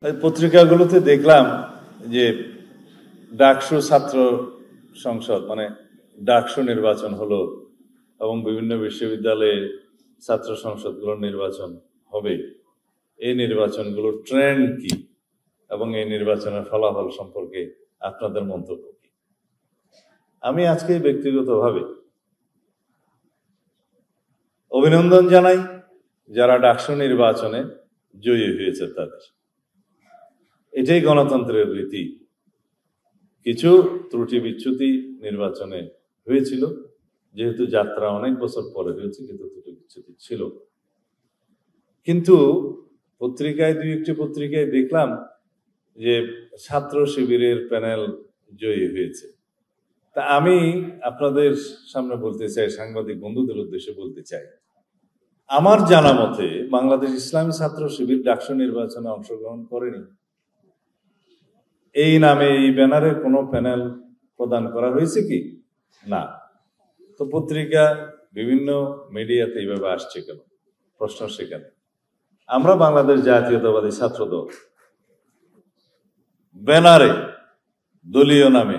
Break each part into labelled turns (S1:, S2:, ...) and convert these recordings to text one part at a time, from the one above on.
S1: পত্রিকাগুলোতে দেখলাম যে ডাকসু ছাত্র সংসদ মানে ডাকসু নির্বাচন হলো এবং বিভিন্ন বিশ্ববিদ্যালয়ে ছাত্র সংসদগুলোর নির্বাচন হবে। এই নির্বাচনগুলোর ট্রেন্ড কি এবং এই নির্বাচনের ফলাফল সম্পর্কে আপনাদের মন্তব্য কি? আমি আজকে ব্যক্তিগতভাবে অভিনন্দন জানাই যারা ডাকসু নির্বাচনে জয়ী হয়েছে তাদের। এটাই গণতন্ত্রের রীতি। কিছু ত্রুটি বিচ্যুতি নির্বাচনে হয়েছিল, যেহেতু যাত্রা অনেক বছর পরে হয়েছে, কিন্তু ত্রুটি বিচ্যুতি ছিল। কিন্তু পত্রিকায় দুই একটি পত্রিকায় দেখলাম যে ছাত্র শিবিরের প্যানেল জয়ী হয়েছে। তা আমি আপনাদের সামনে বলতে চাই, সাংবাদিক বন্ধুদের উদ্দেশ্যে বলতে চাই, আমার জানা মতে বাংলাদেশ ইসলামী ছাত্র শিবির ডাকসু নির্বাচনে অংশগ্রহণ করেনি। এই নামে এই ব্যানারে কোনো প্যানেল প্রদান করা হয়েছে কি? না। তো পত্রিকা বিভিন্ন মিডিয়াতে এইভাবে আসছে কেন? প্রশ্ন সেখানে। আমরা বাংলাদেশ জাতীয়তাবাদী ছাত্র দল ব্যানারে দলীয় নামে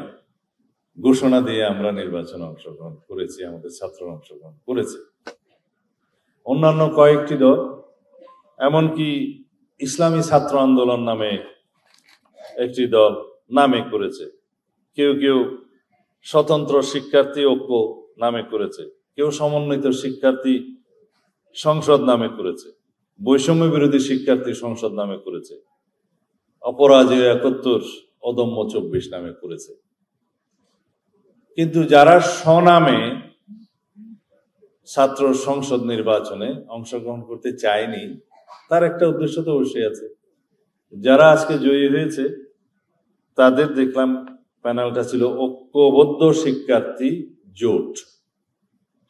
S1: ঘোষণা দিয়ে আমরা নির্বাচনে অংশগ্রহণ করেছি, আমাদের ছাত্ররা অংশগ্রহণ করেছে। অন্যান্য কয়েকটি দল, এমনকি ইসলামী ছাত্র আন্দোলন নামে একটি দল নামে করেছে, কেউ কেউ স্বতন্ত্র শিক্ষার্থী ঐক্য নামে করেছে, কেউ সমন্বিত শিক্ষার্থী সংসদ নামে করেছে, বৈষম্য বিরোধী শিক্ষার্থী সংসদ নামে করেছে, অপরাজেয় 71, অদম্য 24 নামে করেছে। কিন্তু যারা স্বনামে ছাত্র সংসদ নির্বাচনে অংশগ্রহণ করতে চায়নি, তার একটা উদ্দেশ্য তো অবশ্যই আছে। যারা আজকে জয়ী হয়েছে তাদের দেখলাম প্যানেলটা ছিল ঐক্যবদ্ধ শিক্ষার্থী জোট।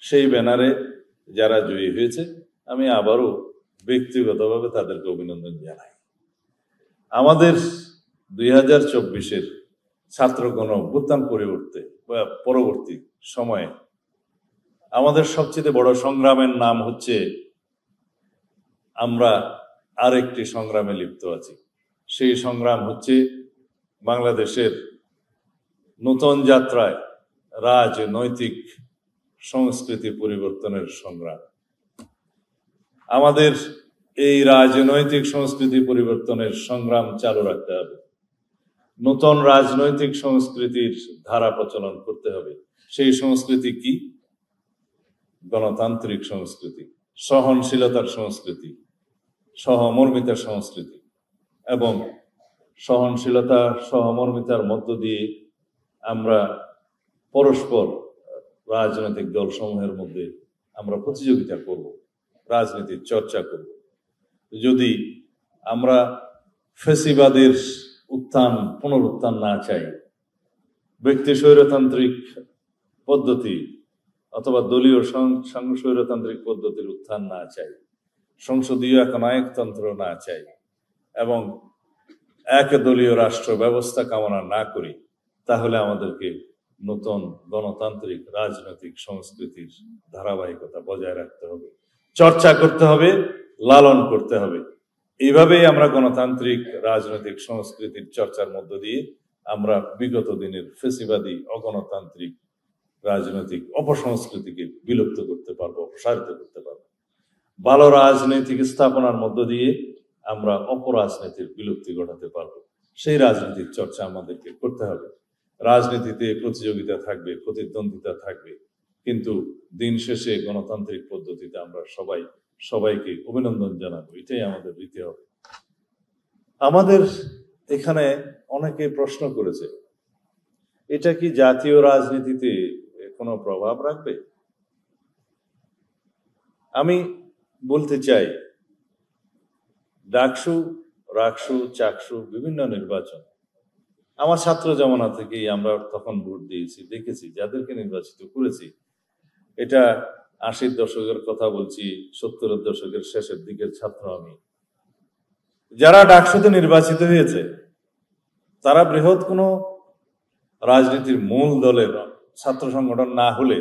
S1: সেই ব্যানারে যারা জয়ী হয়েছে আমি আবারও ব্যক্তিগতভাবে তাদেরকে অভিনন্দন জানাই। আমাদের 2024-এর ছাত্র গণ অভ্যুত্থান পরবর্তী সময়ে আমাদের সবচেয়ে বড় সংগ্রামের নাম হচ্ছে, আমরা আরেকটি সংগ্রামে লিপ্ত আছি। সেই সংগ্রাম হচ্ছে বাংলাদেশের নতুন যাত্রায় রাজনৈতিক সংস্কৃতি পরিবর্তনের সংগ্রাম। আমাদের এই রাজনৈতিক সংস্কৃতি পরিবর্তনের সংগ্রাম চালু রাখতে হবে। নতুন রাজনৈতিক সংস্কৃতির ধারা প্রচলন করতে হবে। সেই সংস্কৃতি কি? গণতান্ত্রিক সংস্কৃতি, সহনশীলতার সংস্কৃতি, সহমর্মিতার সংস্কৃতি। এবং সহনশীলতা সহমর্মিতার মধ্য দিয়ে আমরা পরস্পর রাজনৈতিক দলসমূহের মধ্যে আমরা প্রতিযোগিতা করব, রাজনীতির চর্চা করব। যদি আমরা ফ্যাসিবাদের পুনরুত্থান না চাই, ব্যক্তি স্বৈরতান্ত্রিক পদ্ধতি অথবা দলীয় স্বৈরতান্ত্রিক পদ্ধতির উত্থান না চাই, সংসদীয় একনায়কতন্ত্র না চাই এবং একদলীয় রাষ্ট্র ব্যবস্থা কামনা না করি, তাহলে আমাদেরকে নতুন গণতান্ত্রিক রাজনৈতিক সংস্কৃতির ধারাবাহিকতা বজায় রাখতে হবে, চর্চা করতে হবে, লালন করতে হবে। এইভাবেই আমরা গণতান্ত্রিক রাজনৈতিক সংস্কৃতির চর্চার মধ্য দিয়ে আমরা বিগত দিনের ফ্যাসিবাদী অগণতান্ত্রিক রাজনৈতিক অপসংস্কৃতিকে বিলুপ্ত করতে পারবো, প্রসারিত করতে পারবো। ভালো রাজনৈতিক স্থাপনার মধ্য দিয়ে আমরা অপরাজনীতির বিলুপ্তি ঘটাতে পারবো। সেই রাজনীতির চর্চা আমাদেরকে করতে হবে। রাজনীতিতে প্রতিযোগিতা থাকবে, প্রতিদ্বন্দ্বিতা থাকবে, কিন্তু দিন শেষে গণতান্ত্রিক পদ্ধতিতে আমরা সবাইকে অভিনন্দন জানাবো। এটাই আমাদের রীতি হবে। আমাদের এখানে অনেকে প্রশ্ন করেছে, এটা কি জাতীয় রাজনীতিতে কোনো প্রভাব রাখবে? আমি বলতে চাই, ডাকসু, রাকসু, চাকসু বিভিন্ন নির্বাচন আমার ছাত্র জমানা থেকেই আমরা তখন ভোট দিয়েছি, দেখেছি, যাদেরকে নির্বাচিত করেছি। এটা 80-র দশকের কথা বলছি, 70-এর দশকের শেষের দিকের ছাত্র আমি। যারা ডাকসুতে নির্বাচিত হয়েছে তারা বৃহৎ কোনো রাজনীতির মূল দলের ছাত্র সংগঠন না হলে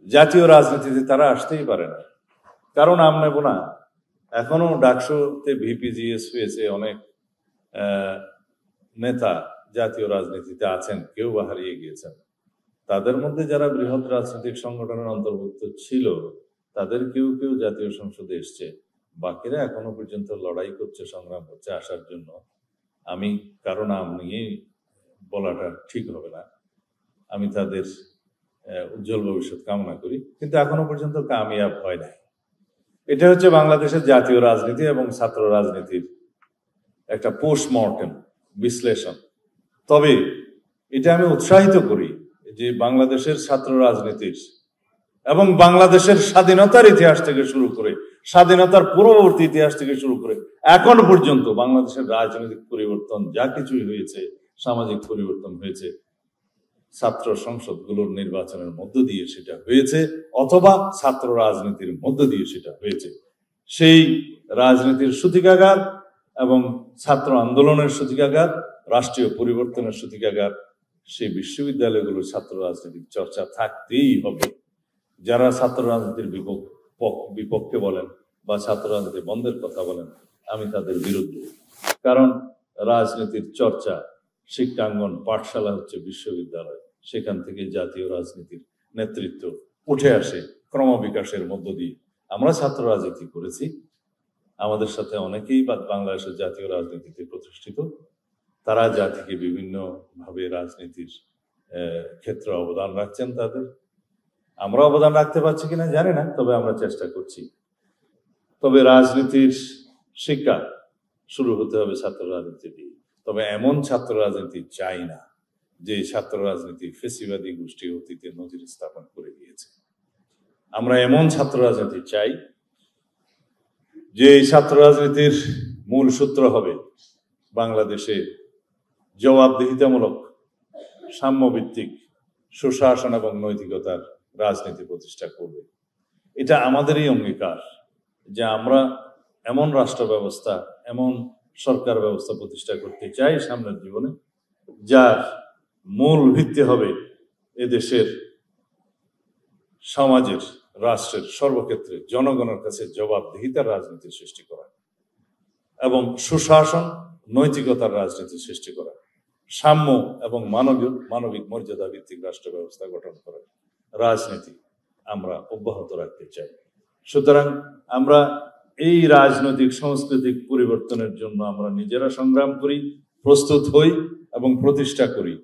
S1: জাতীয় রাজনীতিতে তারা আসতেই পারে না। কারণ আমরা নেব না, এখনো ডাকসুতে ভিপিজিএস হয়েছে অনেক নেতা জাতীয় রাজনীতিতে আছেন, কেউ বা হারিয়ে গিয়েছেন। তাদের মধ্যে যারা বৃহৎ রাজনৈতিক সংগঠনের অন্তর্ভুক্ত ছিল, তাদের কেউ কেউ জাতীয় সংসদে এসছে, বাকিরা এখনো পর্যন্ত লড়াই করছে, সংগ্রাম করছে আসার জন্য। আমি কারো নাম নিয়ে বলাটা ঠিক হবে না, আমি তাদের উজ্জ্বল ভবিষ্যৎ কামনা করি, কিন্তু এখনো পর্যন্ত কামিয়াব হয় নাই। এটা হচ্ছে বাংলাদেশের জাতীয় রাজনীতি এবং ছাত্র রাজনীতির একটা পোস্টমর্টেম বিশ্লেষণ। তবে এটা আমি উৎসাহিত করি যে বাংলাদেশের ছাত্র রাজনীতির এবং বাংলাদেশের স্বাধীনতার ইতিহাস থেকে শুরু করে, স্বাধীনতার পূর্ববর্তী ইতিহাস থেকে শুরু করে এখন পর্যন্ত বাংলাদেশের রাজনৈতিক পরিবর্তন যা কিছুই হয়েছে, সামাজিক পরিবর্তন হয়েছে, ছাত্র সংসদগুলোর নির্বাচনের মধ্য দিয়ে সেটা হয়েছে, অথবা ছাত্র রাজনীতির মধ্য দিয়ে সেটা হয়েছে। সেই রাজনীতির সূতিকাগার এবং ছাত্র আন্দোলনের সূতিকাগার, রাষ্ট্রীয় পরিবর্তনের সূতিকাগার, সেই বিশ্ববিদ্যালয়গুলোর ছাত্র রাজনীতির চর্চা থাকতেই হবে। যারা ছাত্র রাজনীতির বিপক্ষে বলেন বা ছাত্র রাজনীতি বন্ধের কথা বলেন, আমি তাদের বিরুদ্ধে। কারণ রাজনীতির চর্চা, শিক্ষাঙ্গন, পাঠশালা হচ্ছে বিশ্ববিদ্যালয়, সেখান থেকে জাতীয় রাজনীতির নেতৃত্ব উঠে আসে ক্রমবিকাশের মধ্য দিয়ে। আমরা ছাত্র রাজনীতি করেছি, আমাদের সাথে অনেকেই বাংলাদেশের জাতীয় রাজনীতিতে প্রতিষ্ঠিত, তারা জাতিকে বিভিন্ন ভাবে রাজনীতির ক্ষেত্রে অবদান রাখছেন। তাদের আমরা অবদান রাখতে পারছি কিনা জানি না, তবে আমরা চেষ্টা করছি। তবে রাজনীতির শিক্ষা শুরু হতে হবে ছাত্র রাজনীতি দিয়ে। তবে এমন ছাত্র রাজনীতি চাই না যে ছাত্র রাজনীতি ফেসিবাদী গোষ্ঠী অতীতে নজির স্থাপন করে গিয়েছে। আমরা এমন ছাত্র রাজনীতি চাই যে ছাত্র রাজনীতির মূল সূত্র হবে বাংলাদেশে জবাবদিহিতামূলক, সাম্যভিত্তিক, সুশাসন এবং নৈতিকতার রাজনীতি প্রতিষ্ঠা করবে। এটা আমাদেরই অঙ্গীকার যে আমরা এমন রাষ্ট্র ব্যবস্থা, এমন সরকার ব্যবস্থা প্রতিষ্ঠা করতে চাই সামনের জীবনে, যার মূল ভিত্তি হবে এদেশের সমাজের, রাষ্ট্রের সর্বক্ষেত্রে জনগণের কাছে জবাবদিহিতার রাজনীতি সৃষ্টি করা এবং সুশাসন, নৈতিকতার রাজনীতি সৃষ্টি করা, সাম্য এবং মানবিক মর্যাদা ভিত্তিক রাষ্ট্র ব্যবস্থা গঠন করার রাজনীতি আমরা অব্যাহত রাখতে চাই। সুতরাং আমরা এই রাজনৈতিক সাংস্কৃতিক পরিবর্তনের জন্য আমরা নিজেরা সংগ্রাম করি, প্রস্তুত হই এবং প্রতিষ্ঠা করি।